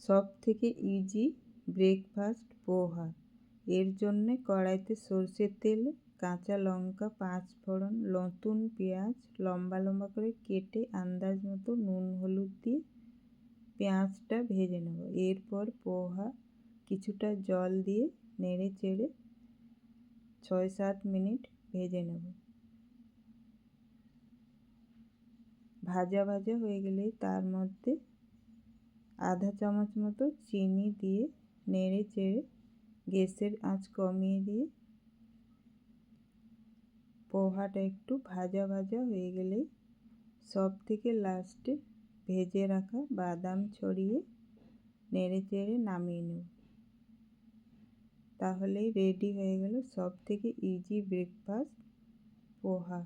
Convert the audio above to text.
সব থেকে easy breakfast পোহা। এর জন্যে কড়াইতে সরষের তেল, কাঁচা লঙ্কা, 5 ফোড়ন, নতুন পেঁয়াজ লম্বা লম্বা করে কেটে আন্দাজ মতো নুন হলুদ দিয়ে পেঁয়াজটা ভেজে নেব। এরপর পোহা কিছুটা জল দিয়ে নেড়ে চেড়ে 6-7 মিনিট ভেজে নেব। ভাজা ভাজা হয়ে গেলে তার মধ্যে আধা চামচ মতো চিনি দিয়ে নেড়ে চেড়ে গ্যাসের আঁচ কমিয়ে দিয়ে পোহাটা একটু ভাজা ভাজা হয়ে গেলে সব থেকে লাস্টে ভেজে রাখা বাদাম ছড়িয়ে নেড়ে চেড়ে নামিয়ে নেব। তাহলেই রেডি হয়ে গেল সব থেকে ইজি ব্রেকফাস্ট পোহা।